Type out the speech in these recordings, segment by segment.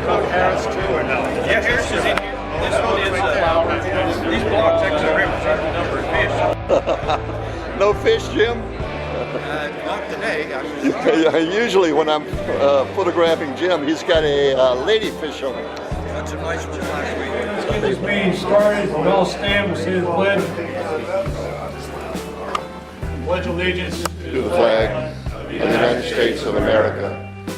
include Harris too, or no? Yeah, Harris is in here. This one is, these blocks actually represent the number of fish. No fish, Jim? Not today, actually. Usually when I'm photographing Jim, he's got a lady fish on him. Got some nice ones last week. Let's get this meeting started. We all stand, we'll say the pledge. Pledge allegiance To the flag of the United States of America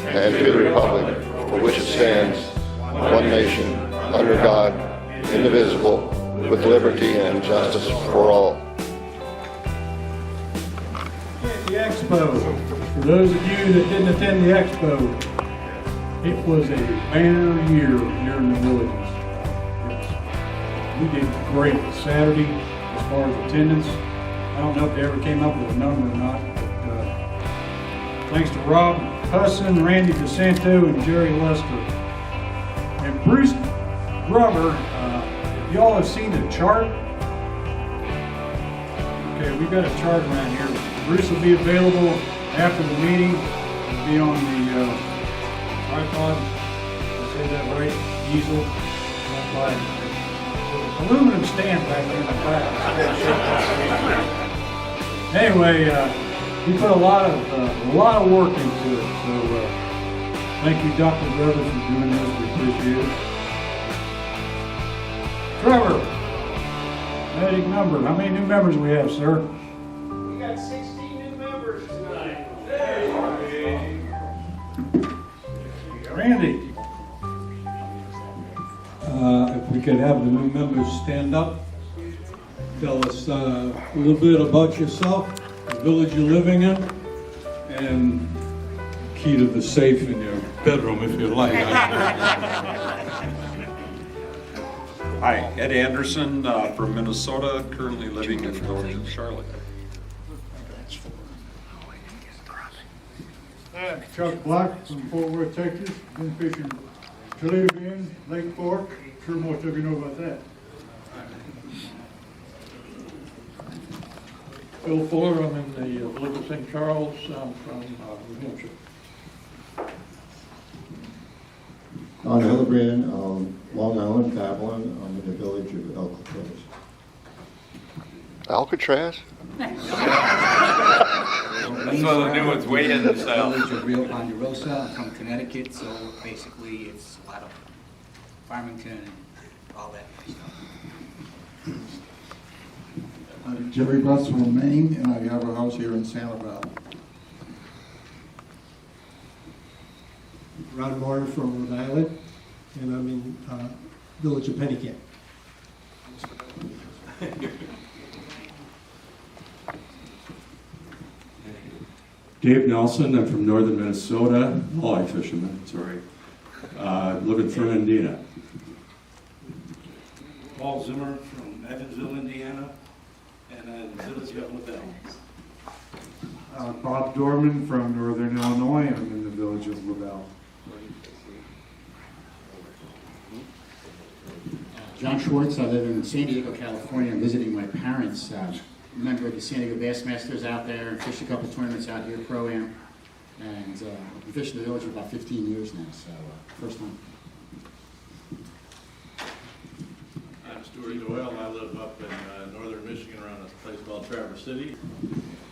and to the republic for which it stands, one nation, under God, indivisible, with liberty and justice for all. The Expo. For those of you that didn't attend the Expo, it was a banner year here in the Villages. We did great Saturday as far as attendance. I don't know if they ever came up with a number or not, but thanks to Rob Husson, Randy DeSanto, and Jerry Lester. And Bruce Gover, y'all have seen the chart? Okay, we've got a chart around here. Bruce will be available after the meeting. He'll be on the tripod. Did I say that right? Easel. Like aluminum stand back there in the back. Anyway, we put a lot of work into it. So thank you, Dr. Gover, for doing this. We appreciate it. Trevor, magic number. How many new members we have, sir? We got 16 new members tonight. Randy. If we could have the new members stand up, tell us a little bit about yourself, the village you're living in, and key to the safe in your bedroom if you like. Hi, Ed Anderson from Minnesota, currently living in the village of Charlotte. Chuck Black from Fort Worth, Texas. Been fishing Toledo Bend, Lake Fork. Sure most of you know about that. Phil Fuller, I'm in the village of St. Charles. I'm from New Hampshire. On Hildebrand, Long Island, Babylon, I'm in the village of Alcatraz. Alcatraz? That's one of the new ones, way in the south. Village of Rio Ponderosa. I'm from Connecticut, so basically it's a lot of Farmington and all that stuff. Jerry Butts from Maine, and I have a house here in Santa Barbara. Ron Moore from Rhode Island, and I'm in village of Pennycamp. Dave Nelson, I'm from northern Minnesota, walleye fisherman, sorry. Live in Fernandina. Paul Zimmer from Evansville, Indiana, and then village of LaBelle. Bob Dorman from Northern Illinois. I'm in the village of LaBelle. John Schwartz, I live in San Diego, California. I'm visiting my parents. Member of the San Diego Bassmasters out there, and fished a couple tournaments out here, Pro-Am. And I've been fishing the village for about 15 years now, so first time. I'm Stuart Doyle. I live up in northern Michigan around a place called Traverse City.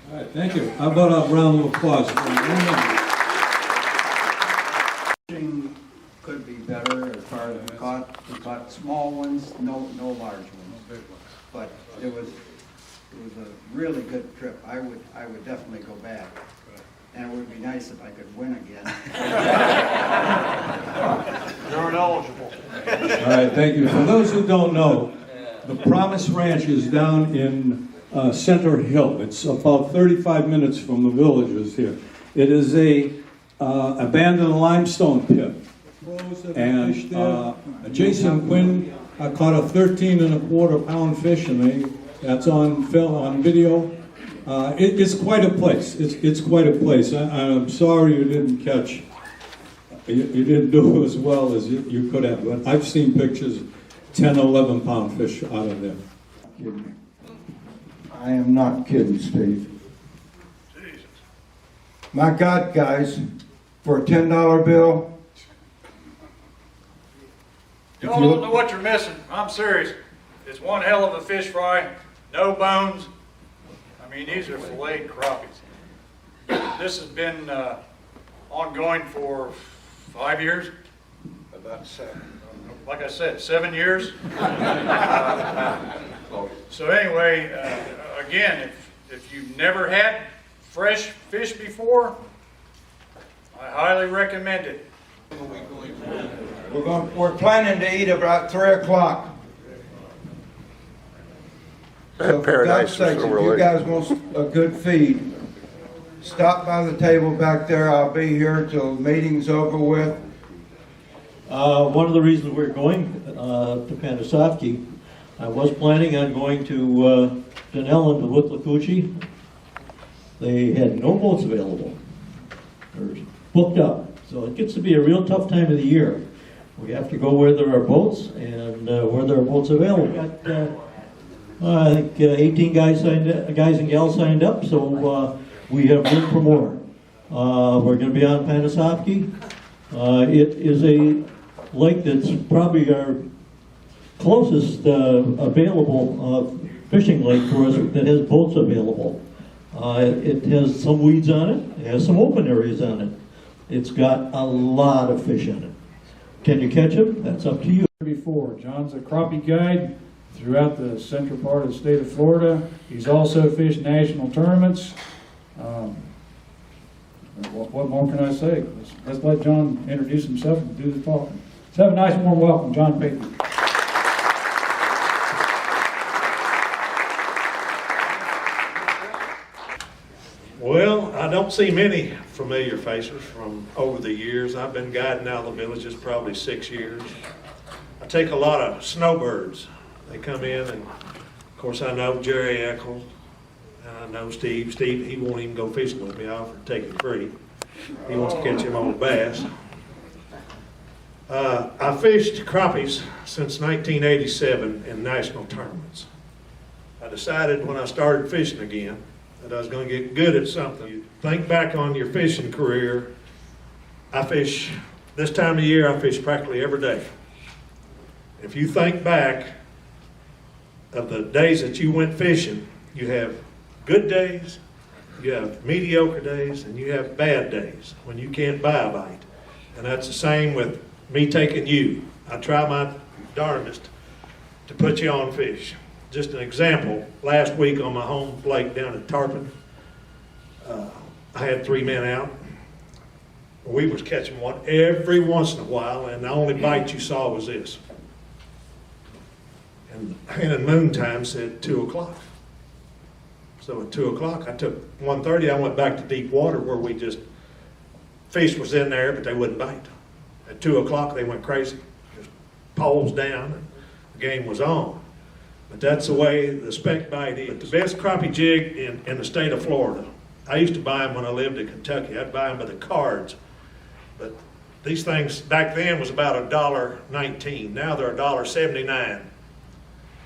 All right, thank you. How about a round of applause for the new members? Fishing could be better as far as we caught small ones, no large ones, but it was a really good trip. I would definitely go back, and it would be nice if I could win again. You're ineligible. All right, thank you. For those who don't know, the Promise Ranch is down in Center Hill. It's about 35 minutes from the Villages here. It is a abandoned limestone pit. And Jason Quinn caught a 13.25 fish, and that's on film, on video. It's quite a place. It's quite a place. I'm sorry you didn't catch. You didn't do as well as you could have. But I've seen pictures, 10, 11-pound fish out of there. I am not kidding, Steve. My God, guys, for a $10 bill, You all don't know what you're missing. I'm serious. It's one hell of a fish fry, no bones. I mean, these are filleted crappies. This has been ongoing for 5 years. About 7. Like I said, 7 years. So anyway, again, if you've never had fresh fish before, I highly recommend it. We're planning to eat about 3 o'clock. So for God's sakes, if you guys want a good feed, stop by the table back there. I'll be here till the meeting's over with. One of the reasons we're going to Panasovki, I was planning on going to Denellen to Withlacoochee. They had no boats available. They're booked up. So it gets to be a real tough time of the year. We have to go where there are boats and where there are boats available. We've got, I think 18 guys and gals signed up, so we have room for more. We're going to be on Panasovki. It is a lake that's probably our closest available fishing lake for us that has boats available. It has some weeds on it. It has some open areas on it. It's got a lot of fish in it. Can you catch them? That's up to you. Before, John's a crappie guide throughout the central part of the state of Florida. He's also fished national tournaments. What more can I say? Let's let John introduce himself and do the talking. Let's have a nice warm welcome, John Peyton. Well, I don't see many familiar faces from over the years. I've been guiding out of the villages probably 6 years. I take a lot of snowbirds. They come in, and of course I know Jerry Echols, and I know Steve. Steve, he won't even go fishing with me. I offered to take him free. He wants to catch him on a bass. I fished crappies since 1987 in national tournaments. I decided when I started fishing again that I was going to get good at something. You think back on your fishing career. I fish, this time of year, I fish practically every day. If you think back of the days that you went fishing, you have good days, you have mediocre days, and you have bad days when you can't buy a bite. And that's the same with me taking you. I try my darndest to put you on fish. Just an example, last week on my home lake down at Tarpon, I had 3 men out. We was catching one every once in a while, and the only bite you saw was this. And the moon time said 2 o'clock. So at 2 o'clock, I took 1:30, I went back to deep water where we just, fish was in there, but they wouldn't bite. At 2 o'clock, they went crazy. Just poles down, and the game was on. But that's the way the spec bite is. But the best crappie jig in the state of Florida. I used to buy them when I lived in Kentucky. I'd buy them by the cards. But these things back then was about $1.19. Now they're $1.79.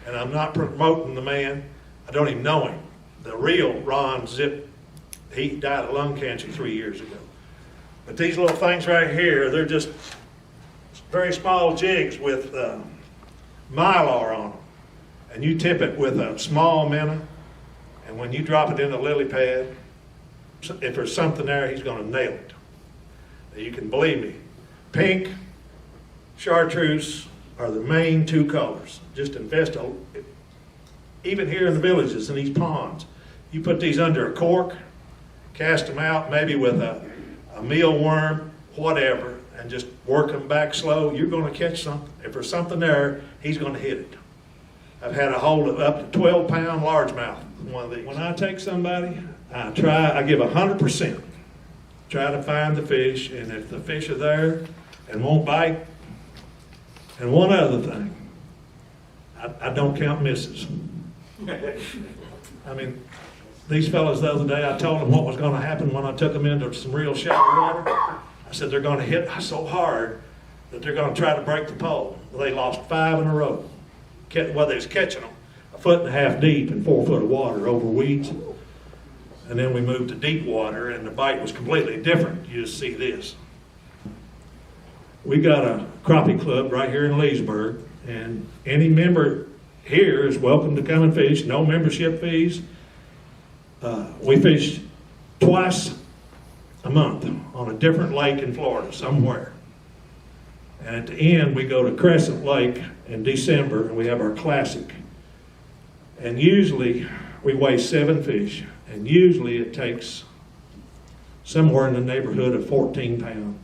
And I'm not promoting the man. I don't even know him. The real Ron Zip, he died of lung cancer 3 years ago. But these little things right here, they're just very small jigs with mylar on them. And you tip it with a small minnow, and when you drop it in the lily pad, if there's something there, he's going to nail it. Now, you can believe me. Pink, chartreuse are the main 2 colors. Just invest, even here in the villages, in these ponds, you put these under a cork, cast them out maybe with a mealworm, whatever, and just work them back slow. You're going to catch something. If there's something there, he's going to hit it. I've had a hold of up to 12-pound largemouth, one of these. When I take somebody, I give 100%. Try to find the fish, and if the fish are there and won't bite, and one other thing, I don't count misses. I mean, these fellas the other day, I told them what was going to happen when I took them into some real shallow water. I said they're going to hit so hard that they're going to try to break the pole. Well, they lost 5 in a row. Well, they was catching them 1.5 feet deep in 4 foot of water over weeds. And then we moved to deep water, and the bite was completely different. You just see this. we got a crappie club right here in Leesburg, and any member here is welcome to come and fish, no membership fees. We fish twice a month on a different lake in Florida, somewhere. And at the end, we go to Crescent Lake in December, and we have our classic. And usually, we weigh 7 fish, and usually it takes somewhere in the neighborhood of 14 pounds.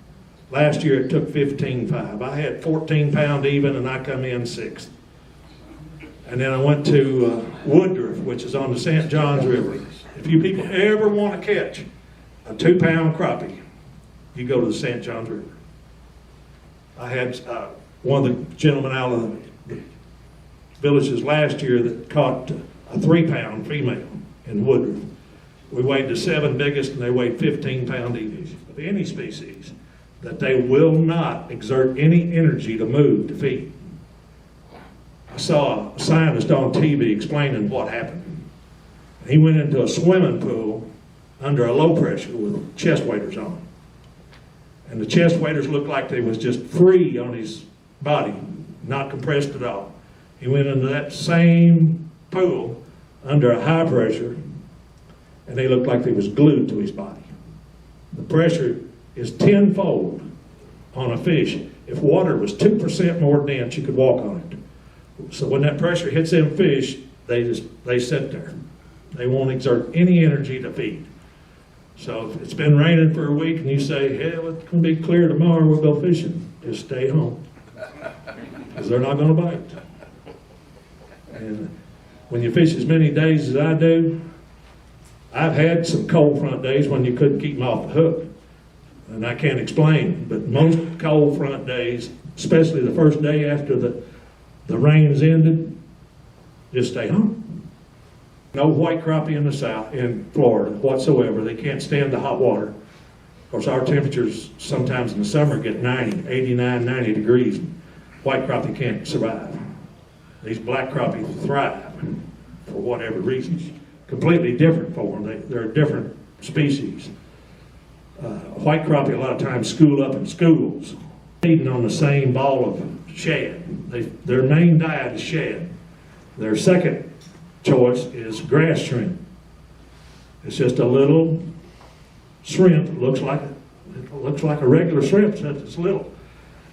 Last year, it took 15.5. I had 14 pound even, and I come in 6th. And then I went to Woodruff, which is on the St. Johns River. If you people ever want to catch a 2 pound crappie, you go to the St. Johns River. I had one of the gentlemen out of the Villages last year that caught a 3 pound female in Woodruff. We weighed the 7 biggest, and they weighed 15 pound each of any species, that they will not exert any energy to move to feed. I saw a scientist on TV explaining what happened. He went into a swimming pool under a low pressure with chest waders on. And the chest waders looked like they was just free on his body, not compressed at all. He went into that same pool under a high pressure, and they looked like they was glued to his body. The pressure is tenfold on a fish. If water was 2% more dense, you could walk on it. So when that pressure hits them fish, they sit there. They won't exert any energy to feed. So if it's been raining for a week and you say, hell, it's going to be clear tomorrow, we'll go fishing, just stay home. Because they're not going to bite. And when you fish as many days as I do, I've had some cold front days when you couldn't keep them off the hook. And I can't explain, but most cold front days, especially the first day after the rain's ended, just stay home. No white crappie in the south, in Florida whatsoever. They can't stand the hot water. Of course, our temperatures sometimes in the summer get 90, 89, 90 degrees. White crappie can't survive. These black crappie thrive for whatever reasons. Completely different for them. They're a different species. White crappie a lot of times school up in schools, feeding on the same ball of shad. Their main diet is shad. Their second choice is grass shrimp. It's just a little shrimp. It looks like a regular shrimp, except it's little.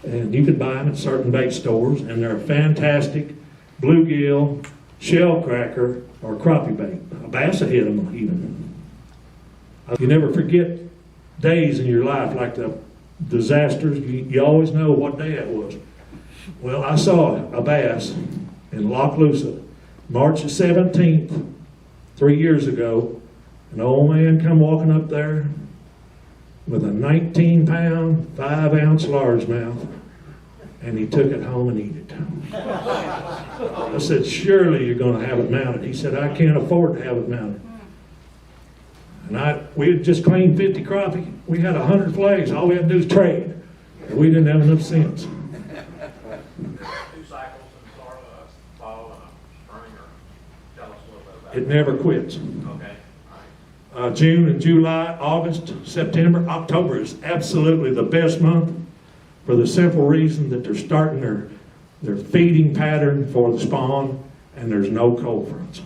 And you can buy them at certain bait stores, and they're a fantastic bluegill, shell cracker, or crappie bait. A bass will hit them even. You never forget days in your life like the disasters. You always know what day it was. Well, I saw a bass in Lochloosa, March the 17th, 3 years ago. An old man come walking up there with a 19-pound, 5-ounce largemouth, and he took it home and ate it. I said, surely you're going to have it mounted. He said, I can't afford to have it mounted. And we had just cleaned 50 crappie. We had 100 flags. All we had to do was trade. And we didn't have enough sense. 2 cycles in fall and spring, or tell us a little bit about it. It never quits. Okay. June and July, August, September, October is absolutely the best month for the simple reason that they're starting their feeding pattern for the spawn, and there's no cold fronts.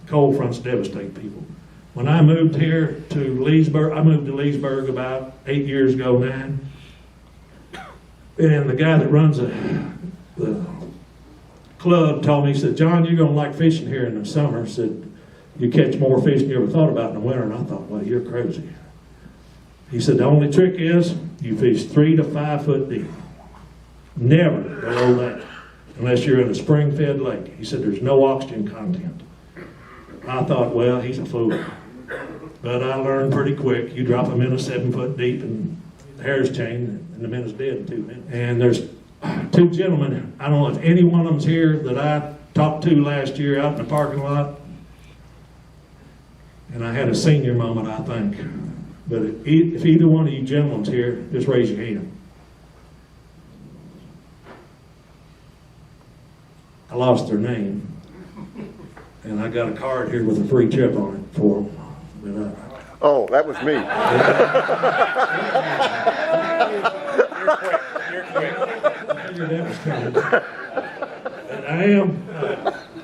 Cold fronts devastate people. When I moved here to Leesburg, I moved to Leesburg about 8 years ago now, and the guy that runs the club told me, he said, John, you're going to like fishing here in the summer. He said, you catch more fish than you ever thought about in the winter. And I thought, well, you're crazy. He said, the only trick is you fish 3 to 5 foot deep. Never below that, unless you're in a spring-fed lake. He said, there's no oxygen content. I thought, well, he's a fool. But I learned pretty quick. You drop them in a 7 foot deep and the hair's chain, and the minute's dead in 2 minutes. And there's 2 gentlemen, I don't know if any one of them's here, that I talked to last year out in the parking lot. And I had a senior moment, I think. But if either one of you gentlemen's here, just raise your hand. I lost their name. And I got a card here with a free trip on it for them. Oh, that was me. quick, you're quick. Figured that was coming. And I am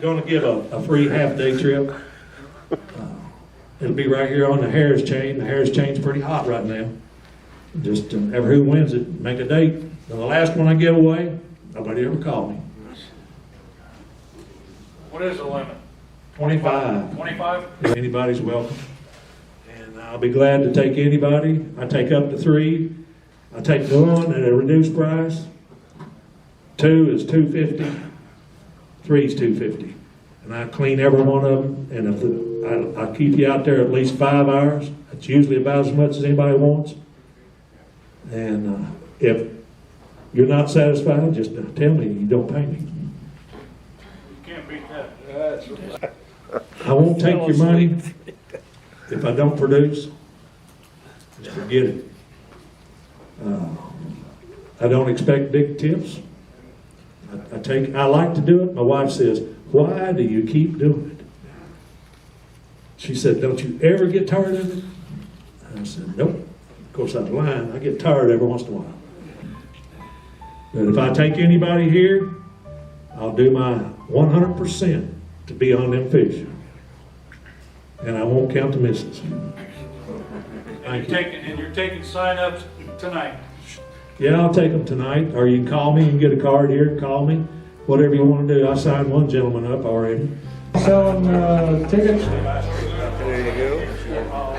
going to give a free half-day trip. It'll be right here on the Harris chain. The Harris chain's pretty hot right now. Just ever who wins it, make a date. And the last one I give away, nobody ever called me. What is the limit? 25. 25? Anybody's welcome. And I'll be glad to take anybody. I take up to 3. I take 1 at a reduced price. 2 is $250. 3 is $250. And I clean every one of them. And if I keep you out there at least 5 hours. That's usually about as much as anybody wants. And if you're not satisfied, just tell me you don't pay me. Can't beat that. I won't take your money if I don't produce. Just forget it. I don't expect big tips. I like to do it. My wife says, "Why do you keep doing it?" She said, "Don't you ever get tired of it?" I said, "Nope." Of course, I'm lying. I get tired every once in a while. But if I take anybody here, I'll do my 100% to be on them fish. And I won't count the misses. And you're taking sign-ups tonight. Yeah, I'll take them tonight. Or you can call me and get a card here. Call me. Whatever you want to do. I signed one gentleman up already. Selling tickets. There you go.